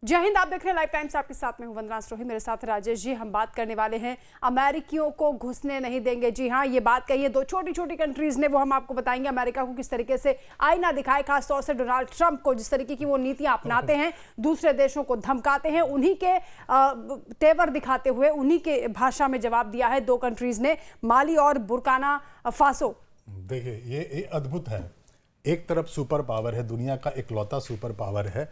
जय हिंद। आप देख रहे हैं लाइव टाइम्स, आपके साथ में हूं वंदना स्रोही, मेरे साथ राजेश जी। हम बात करने वाले हैं अमेरिकियों को घुसने नहीं देंगे। जी हां, ये बात कही है दो छोटी छोटी कंट्रीज ने, वो हम आपको बताएंगे अमेरिका को किस तरीके से आईना दिखाए, खासतौर से डोनाल्ड ट्रंप को, जिस तरीके की वो नीतियां अपनाते हैं, दूसरे देशों को धमकाते हैं, उन्हीं के तेवर दिखाते हुए उन्हीं के भाषा में जवाब दिया है दो कंट्रीज ने, माली और बुर्किना फासो। देखिए ये अद्भुत है। एक तरफ सुपर पावर है, दुनिया का इकलौता सुपर पावर है,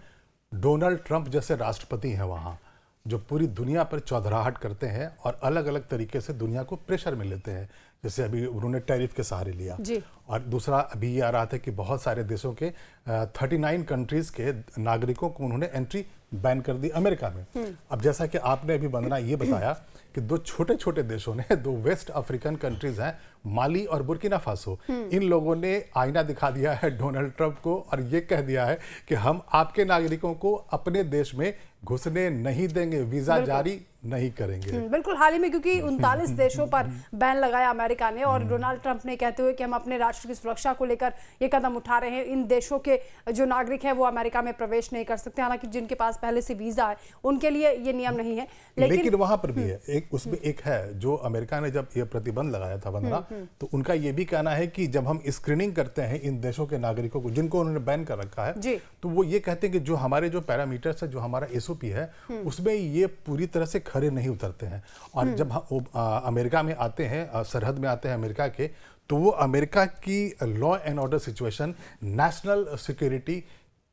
डोनाल्ड ट्रंप जैसे राष्ट्रपति हैं वहाँ, जो पूरी दुनिया पर चौधराहट करते हैं और अलग अलग तरीके से दुनिया को प्रेशर में लेते हैं। जैसे अभी उन्होंने टैरिफ के सहारे लिया जी। और दूसरा अभी ये आ रहा था कि बहुत सारे देशों के 39 कंट्रीज के नागरिकों को उन्होंने एंट्री बैन कर दी अमेरिका में। अब जैसा कि आपने अभी वंदना ये बताया कि दो छोटे छोटे देशों ने, दो वेस्ट अफ्रीकन कंट्रीज हैं, माली और बुर्किना फासो, इन लोगों ने आईना दिखा दिया है डोनाल्ड ट्रंप को और ये कह दिया है कि हम आपके नागरिकों को अपने देश में घुसने नहीं देंगे, वीजा जारी नहीं करेंगे। बिल्कुल, हाल ही में क्योंकि 39 देशों पर बैन लगाया अमेरिका ने, और डोनाल्ड ट्रंप ने कहते हुए कि हम अपने राष्ट्र की सुरक्षा को लेकर ये कदम उठा रहे हैं, इन देशों के जो नागरिक हैं वो अमेरिका में प्रवेश नहीं कर सकते। हालांकि जिनके पास पहले से वीजा है उनके लिए ये नियम नहीं है, लेकिन वहां पर भी है उसमें एक है जो अमेरिका ने जब ये प्रतिबंध लगाया था वंदना, तो उनका ये भी कहना है कि जब हम स्क्रीनिंग करते हैं इन देशों के नागरिकों को जिनको उन्होंने बैन कर रखा है, तो वो ये कहते हैं कि जो हमारे जो पैरामीटर्स है, जो हमारा एसओपी है, उसमें ये पूरी तरह से खरे नहीं उतरते हैं। और जब अमेरिका में आते हैं, सरहद में आते हैं अमेरिका के, तो वो अमेरिका की law and order situation, national security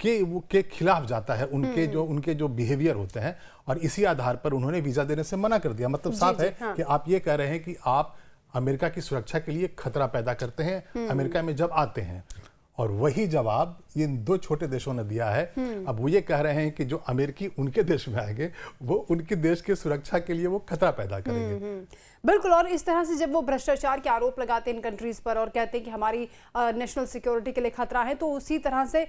के खिलाफ जाता है, उनके जो बिहेवियर होते हैं, और इसी आधार पर उन्होंने वीजा देने से मना कर दिया। मतलब साफ है कि आप ये कह रहे हैं कि आप अमेरिका की सुरक्षा के लिए खतरा पैदा करते हैं अमेरिका में जब आते हैं। और वही जवाब ये दो छोटे देशों ने दिया है। अब वो ये कह रहे हैं कि जो अमेरिकी उनके देश में आएंगे वो उनके देश की सुरक्षा के लिए वो खतरा पैदा करेंगे। बिल्कुल, और इस तरह से जब वो भ्रष्टाचार के आरोप लगाते हैं इन कंट्रीज पर और कहते हैं कि हमारी नेशनल सिक्योरिटी के लिए खतरा है, तो उसी तरह से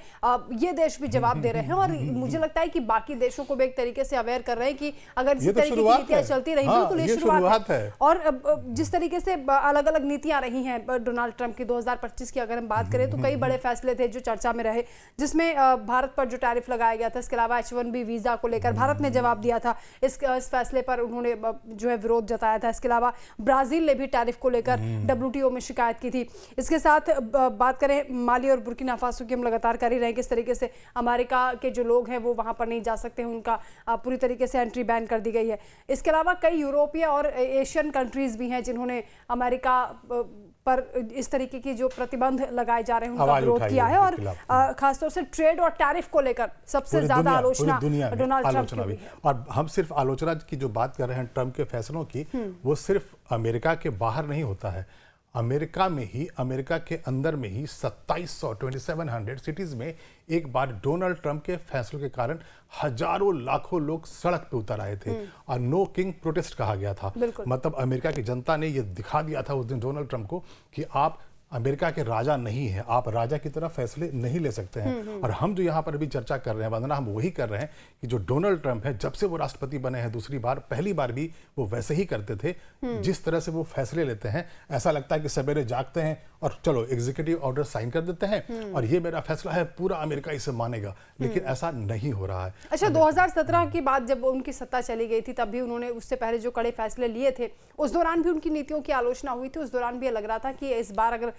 ये देश भी जवाब दे रहे हैं। और मुझे लगता है कि बाकी देशों को भी एक तरीके से अवेयर कर रहे हैं कि अगर इस तरीके की नीतियां चलती रही, बिल्कुल ये शुरुआत है। और जिस तरीके से अलग अलग नीतियां रही हैं डोनाल्ड ट्रंप की 2025 की अगर हम बात करें, तो कई बड़े फैसले थे जो चर्चा में रहे, जिसमें भारत पर जो टैरिफ लगाया गया था, इसके अलावा H1B वीजा को लेकर भारत ने जवाब दिया था, इस फैसले पर उन्होंने जो है विरोध जताया था। इसके अलावा ब्राजील ने भी टैरिफ को लेकर WTO में शिकायत की थी। इसके साथ बात करें माली और बुर्किना फासो की, हम लगातार कर ही रहे हैं किस तरीके से अमेरिका के जो लोग हैं वो वहां पर नहीं जा सकते हैं, उनका पूरी तरीके से एंट्री बैन कर दी गई है। इसके अलावा कई यूरोपीय और एशियन कंट्रीज भी हैं जिन्होंने अमेरिका पर इस तरीके की जो प्रतिबंध लगाए जा रहे हैं उनका विरोध किया है। और खासतौर से ट्रेड और टैरिफ को लेकर सबसे ज्यादा आलोचना डोनाल्ड ट्रंप की हुई है। और हम सिर्फ आलोचना की जो बात कर रहे हैं ट्रंप के फैसलों की, वो सिर्फ अमेरिका के बाहर नहीं होता है। अमेरिका में ही, अमेरिका के अंदर में ही 2700 सिटीज में एक बार डोनाल्ड ट्रंप के फैसलों के कारण हजारों लाखों लोग सड़क पे उतर आए थे और नो किंग प्रोटेस्ट कहा गया था। मतलब अमेरिका की जनता ने ये दिखा दिया था उस दिन डोनाल्ड ट्रंप को कि आप अमेरिका के राजा नहीं है, आप राजा की तरह फैसले नहीं ले सकते हैं। और हम जो यहाँ पर अभी चर्चा कर रहे हैं वंदना, हम वही कर रहे हैं कि जो डोनाल्ड ट्रंप है, जब से वो राष्ट्रपति बने हैं दूसरी बार, पहली बार भी वो वैसे ही करते थे। जिस तरह से वो फैसले लेते हैं, ऐसा लगता है कि सवेरे जागते हैं और चलो एग्जीक्यूटिव ऑर्डर साइन कर देते हैं और ये मेरा फैसला है, पूरा अमेरिका इसे मानेगा, लेकिन ऐसा नहीं हो रहा है। अच्छा, 2017 की बात जब उनकी सत्ता चली गई थी, तब भी उन्होंने उससे पहले जो कड़े फैसले लिए थे, उस दौरान भी उनकी नीतियों की आलोचना हुई थी। उस दौरान भी लग रहा था कि इस बार अगर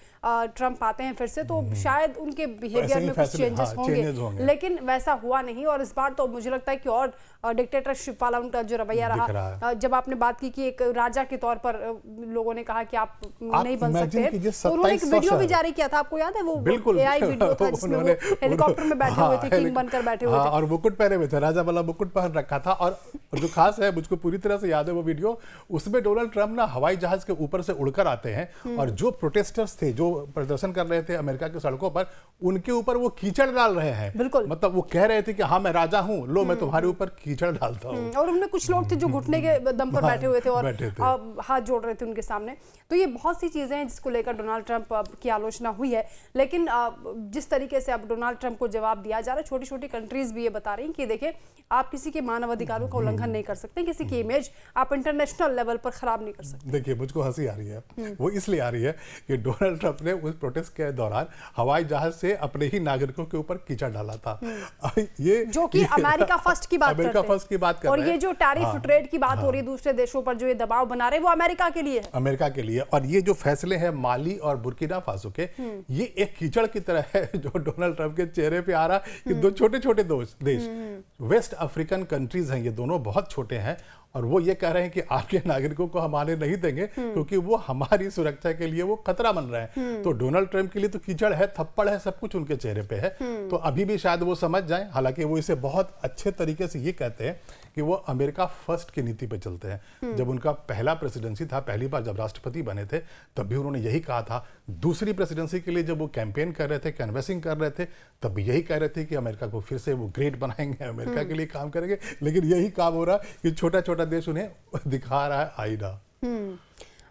ट्रंप आते हैं फिर से तो शायद उनके बिहेवियर में कुछ चेंजेस होंगे, लेकिन वैसा हुआ नहीं। और इस बार तो मुझे लगता है कि और डिक्टेटरशिप वाला उनका जो रवैया रहा। जब आपने बात की कि एक राजा के तौर पर लोगों ने कहा कि आप नहीं बन सकते, तो उन्होंने एक वीडियो भी जारी किया था, आपको याद है वो AI वीडियो था जिसमें वो हेलीकॉप्टर में बैठे हुए थे, किंग बनकर बैठे हुए थे और मुकुट पहने हुए थे, राजा वाला मुकुट पहन रखा था। और जो खास है, मुझको पूरी तरह से याद है वो वीडियो, उसमें डोनाल्ड ट्रंप ना हवाई जहाज के ऊपर से उड़कर आते हैं और जो प्रोटेस्टर्स थे, जो प्रदर्शन कर रहे थे अमेरिका की सड़कों पर, उनके ऊपर वो कीचड़ डाल रहे हैं। मतलब वो कह रहे थे कि हाँ मैं राजा हूँ, लो मैं तुम्हारे ऊपर कीचड़ डालता हूँ। और उनमें कुछ लोग थे जो घुटने के दम पर बैठे हुए थे और हाथ जोड़ रहे थे उनके सामने। तो ये बहुत सी चीजें हैं जिसको लेकर डोनाल्ड ट्रंप ट्रंप की आलोचना हुई है, लेकिन जिस तरीके से अब डोनाल्ड ट्रंप को जवाब दिया जा रहा है, छोटी छोटी कंट्रीज भी ये बता रही हैं कि देखिए आप किसी के मानव अधिकारों का उल्लंघन नहीं कर सकते, किसी की इमेज आप इंटरनेशनल लेवल पर खराब नहीं कर सकते। देखिए मुझको हंसी आ रही है, वो इसलिए आ रही है कि डोनाल्ड ट्रंप ने उस प्रोटेस्ट के दौरान हवाई जहाज से अपने ही नागरिकों के ऊपर कीचड़ डाला था। ये जो कि अमेरिका फर्स्ट की बात अमेरिका फर्स्ट की बात कर रहे हैं, और ये जो टैरिफ ट्रेड की बात हो रही है दूसरे देशों पर जो ये दबाव बना रहे हैं, वो अमेरिका के लिए है, अमेरिका के लिए। और ये जो फैसले हैं माली और बुर्किना फासो के, ये एक कीचड़ की तरह है जो डोनाल्ड ट्रंप के चेहरे पे आ रहा कि दो छोटे छोटे देश वेस्ट अफ्रीकन कंट्रीज हैं, ये दोनों बहुत छोटे हैं और वो ये कह रहे हैं कि आपके नागरिकों को हम आने नहीं देंगे क्योंकि वो हमारी सुरक्षा के लिए वो खतरा बन रहे हैं। तो डोनाल्ड ट्रंप के लिए तो कीचड़ है, थप्पड़ है, सब कुछ उनके चेहरे पे है। तो अभी भी शायद वो समझ जाएं, हालांकि वो इसे बहुत अच्छे तरीके से ये कहते हैं कि वो अमेरिका फर्स्ट की नीति पे चलते हैं। जब उनका पहला प्रेसिडेंसी था, पहली बार जब राष्ट्रपति बने थे, तब भी उन्होंने यही कहा था। दूसरी प्रेसिडेंसी के लिए जब वो कैंपेन कर रहे थे, कैनवेसिंग कर रहे थे, तब भी यही कह रहे थे कि अमेरिका को फिर से वो ग्रेट बनाएंगे, अमेरिका के लिए काम करेंगे। लेकिन यही काम हो रहा है कि छोटा छोटा देश उन्हें दिखा रहा है आईना।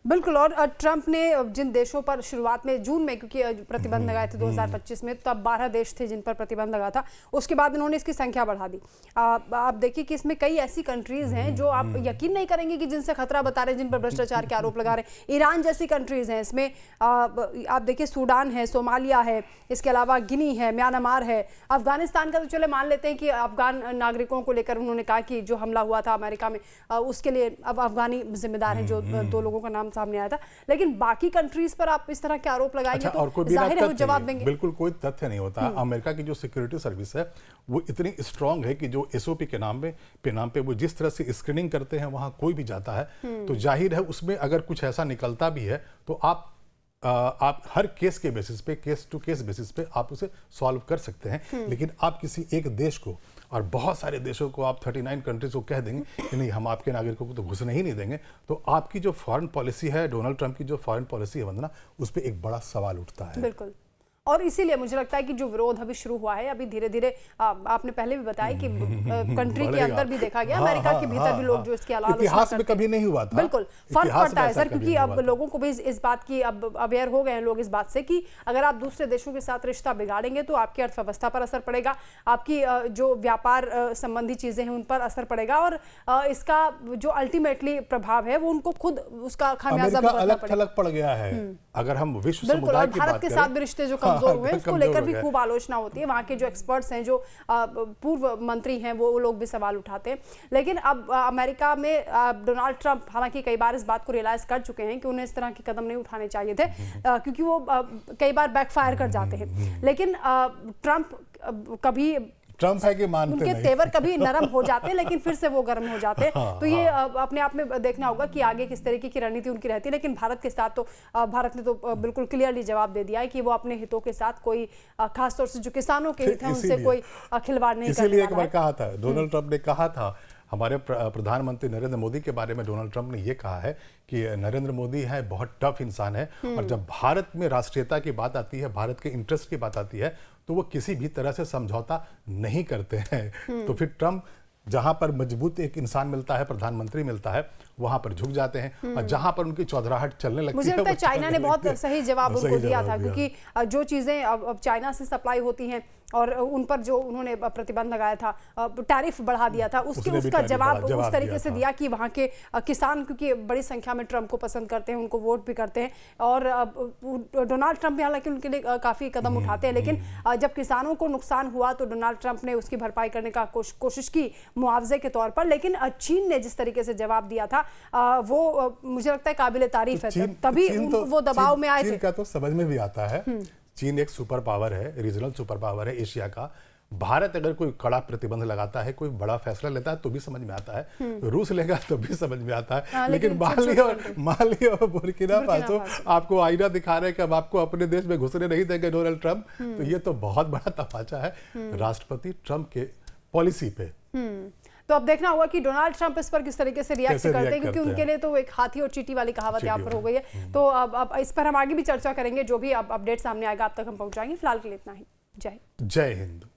बिल्कुल। और ट्रंप ने जिन देशों पर शुरुआत में जून में क्योंकि प्रतिबंध लगाए थे 2025 में, तब 12 देश थे जिन पर प्रतिबंध लगा था, उसके बाद इन्होंने इसकी संख्या बढ़ा दी। आप देखिए कि इसमें कई ऐसी कंट्रीज हैं जो आप यकीन नहीं करेंगे कि जिनसे खतरा बता रहे हैं, जिन पर भ्रष्टाचार के आरोप लगा रहे हैं। ईरान जैसी कंट्रीज हैं इसमें, आप देखिए सूडान है, सोमालिया है, इसके अलावा गिनी है, म्यांमार है, अफगानिस्तान का तो चले मान लेते हैं कि अफगान नागरिकों को लेकर उन्होंने कहा कि जो हमला हुआ था अमेरिका में उसके लिए अब अफगानी जिम्मेदार हैं, जो 2 लोगों का नाम सामने आया था। लेकिन बाकी कंट्रीज पर आप इस तरह के आरोप लगाएंगे तो जाहिर है वो जवाब देंगे। बिल्कुल कोई तथ्य नहीं होता। अमेरिका की जो सिक्योरिटी सर्विस है वो इतनी स्ट्रांग है कि जो एसओपी के नाम पे वो जिस तरह से स्क्रीनिंग करते हैं, वहां कोई भी जाता है तो जाहिर है उसमें अगर कुछ ऐसा निकलता भी है तो आप हर केस के बेसिस पे, केस टू केस बेसिस पे आप उसे सॉल्व कर सकते हैं। लेकिन आप किसी एक देश को और बहुत सारे देशों को, आप 39 कंट्रीज को कह देंगे कि नहीं हम आपके नागरिकों को तो घुसने ही नहीं देंगे, तो आपकी जो फॉरेन पॉलिसी है, डोनाल्ड ट्रंप की जो फॉरेन पॉलिसी है वंदना, उस पर एक बड़ा सवाल उठता है। बिल्कुल। और इसीलिए मुझे लगता है कि जो विरोध अभी शुरू हुआ है, अभी धीरे धीरे आपने पहले भी बताया कि कंट्री के अंदर भी देखा गया, अमेरिका के भीतर भी लोग जो इसकी आलोचना करते हैं। इतिहास में कभी नहीं हुआ था। बिल्कुल फर्क पड़ता है सर, क्योंकि अब लोगों को भी इस बात की अब अवेयर हो गए हैं लोग इस बात से कि अगर आप दूसरे देशों के साथ रिश्ता बिगाड़ेंगे तो आपकी अर्थव्यवस्था पर असर पड़ेगा, आपकी जो व्यापार संबंधी चीजें हैं उन पर असर पड़ेगा और इसका जो अल्टीमेटली प्रभाव है वो उनको खुद उसका खामियाजा भुगतना पड़ेगा। पड़ गया है। अगर हम विश्व समुदाय की बात भारत के साथ भी रिश्ते जो कमजोर हुए हैं उसको लेकर भी खूब आलोचना होती है। वहाँ के जो एक्सपर्ट्स हैं, जो पूर्व मंत्री हैं, वो लोग भी सवाल उठाते हैं। लेकिन अब अमेरिका में डोनाल्ड ट्रंप हालांकि कई बार इस बात को रियलाइज कर चुके हैं कि उन्हें इस तरह के कदम नहीं उठाने चाहिए थे, क्योंकि वो कई बार बैकफायर कर जाते हैं। लेकिन ट्रंप है कि मानते उनके नहीं। तेवर कभी नरम हो जाते हैं लेकिन फिर से वो गर्म हो जाते हैं। तो ये अपने आप में देखना होगा कि आगे किस तरीके की रणनीति उनकी रहती है। लेकिन भारत के साथ तो भारत ने तो बिल्कुल क्लियरली जवाब दे दिया है कि वो अपने हितों के साथ कोई खासतौर से जो किसानों के हित हैं उनसे कोई खिलवाड़ नहीं करने वाला है। इसीलिए एक बार कहा था, डोनाल्ड ट्रंप ने कहा था, हमारे प्रधानमंत्री नरेंद्र मोदी के बारे में डोनाल्ड ट्रंप ने ये कहा है कि नरेंद्र मोदी है बहुत टफ इंसान है और जब भारत में राष्ट्रीयता की बात आती है, भारत के इंटरेस्ट की बात आती है, तो वो किसी भी तरह से समझौता नहीं करते हैं। तो फिर ट्रंप जहां पर मजबूत एक इंसान मिलता है, प्रधानमंत्री मिलता है, वहां पर झुक जाते हैं और जहां पर उनकी चौधराहट चलने लगती है। मुझे लगता है चाइना ने बहुत सही जवाब उनको दिया था, क्योंकि जो चीजें अब चाइना से सप्लाई होती हैं और उन पर जो उन्होंने प्रतिबंध लगाया था, टैरिफ बढ़ा दिया था, उसका जवाब उस तरीके से दिया कि वहाँ के किसान, क्योंकि बड़ी संख्या में ट्रंप को पसंद करते हैं, उनको वोट भी करते हैं और डोनाल्ड ट्रंप भी हालांकि उनके लिए काफी कदम उठाते हैं, लेकिन जब किसानों को नुकसान हुआ तो डोनाल्ड ट्रंप ने उसकी भरपाई करने का कोशिश की मुआवजे के तौर पर। लेकिन चीन ने जिस तरीके से जवाब दिया था वो मुझे लगता है काबिले तारीफ है, तभी वो दबाव में आए थे। चीन का तो समझ में भी आता है, चीन एक सुपर पावर है, रीजनल सुपर पावर है एशिया का। भारत अगर कोई कड़ा प्रतिबंध लगाता है, कोई बड़ा फैसला लेता है तो भी समझ में आता है, रूस लेगा तो भी समझ में आता है। लेकिन माली और बुर्किना फासो आपको आईना दिखा रहे हैं कि अब आपको अपने देश में घुसने नहीं देंगे डोनाल्ड ट्रंप, तो ये तो बहुत बड़ा तमाचा है राष्ट्रपति ट्रंप के पॉलिसी पे। तो अब देखना होगा कि डोनाल्ड ट्रंप इस पर किस तरीके से रिएक्ट करते हैं, क्योंकि उनके लिए तो एक हाथी और चींटी वाली कहावत यहाँ पर हो गई है। तो अब इस पर हम आगे भी चर्चा करेंगे, जो भी अब अपडेट सामने आएगा आप तक हम पहुंचाएंगे। फिलहाल के लिए इतना ही। जय हिंद।